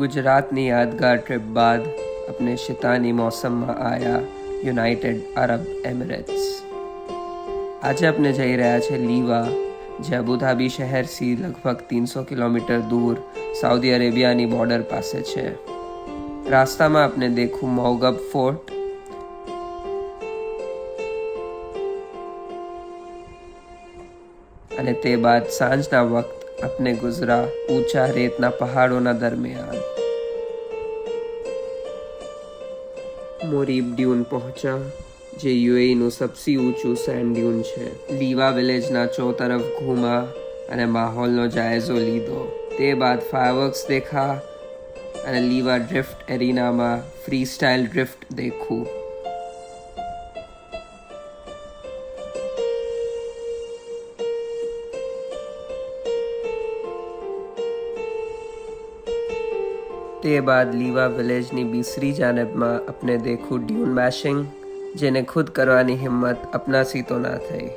ગુજરાતની યાદગાર ટ્રીપ બાદ આપણે શીતાની મોસમમાં આવ્યા યુનાઇટેડ અરબ એમિરેટ્સ. આજે આપણે જઈ રહ્યા છે લીવા, જે અબુધાબી શહેરથી લગભગ 300 કિલોમીટર દૂર સાઉદી અરેબિયાની બોર્ડર પાસે છે. રાસ્તામાં આપણે દેખું મોગબ ફોર્ટ, અને તે બાદ સાંજના વખત આપણે ગુજરા ઊંચા રેતના પહાડોના દરમિયાન. મોરીબ ડ્યુન પહોંચ્યા, જે યુએઈનું સૌથી ઊંચું સેન્ડ ડ્યુન છે. લીવા વિલેજના ચોતરફ ઘૂમા અને માહોલનો જાયજો લીધો. તે બાદ ફાયરવર્ક્સ દેખા અને લીવા ડ્રિફ્ટ એરિનામાં ફ્રી સ્ટાઇલ ડ્રિફ્ટ દેખું. તે બાદ લીવા વિલેજની બીસરી જાનબમાં આપણે દેખું ડ્યુન બેશિંગ, જેને ખુદ કરવાની હિંમત અપનાથી તો ના થઈ.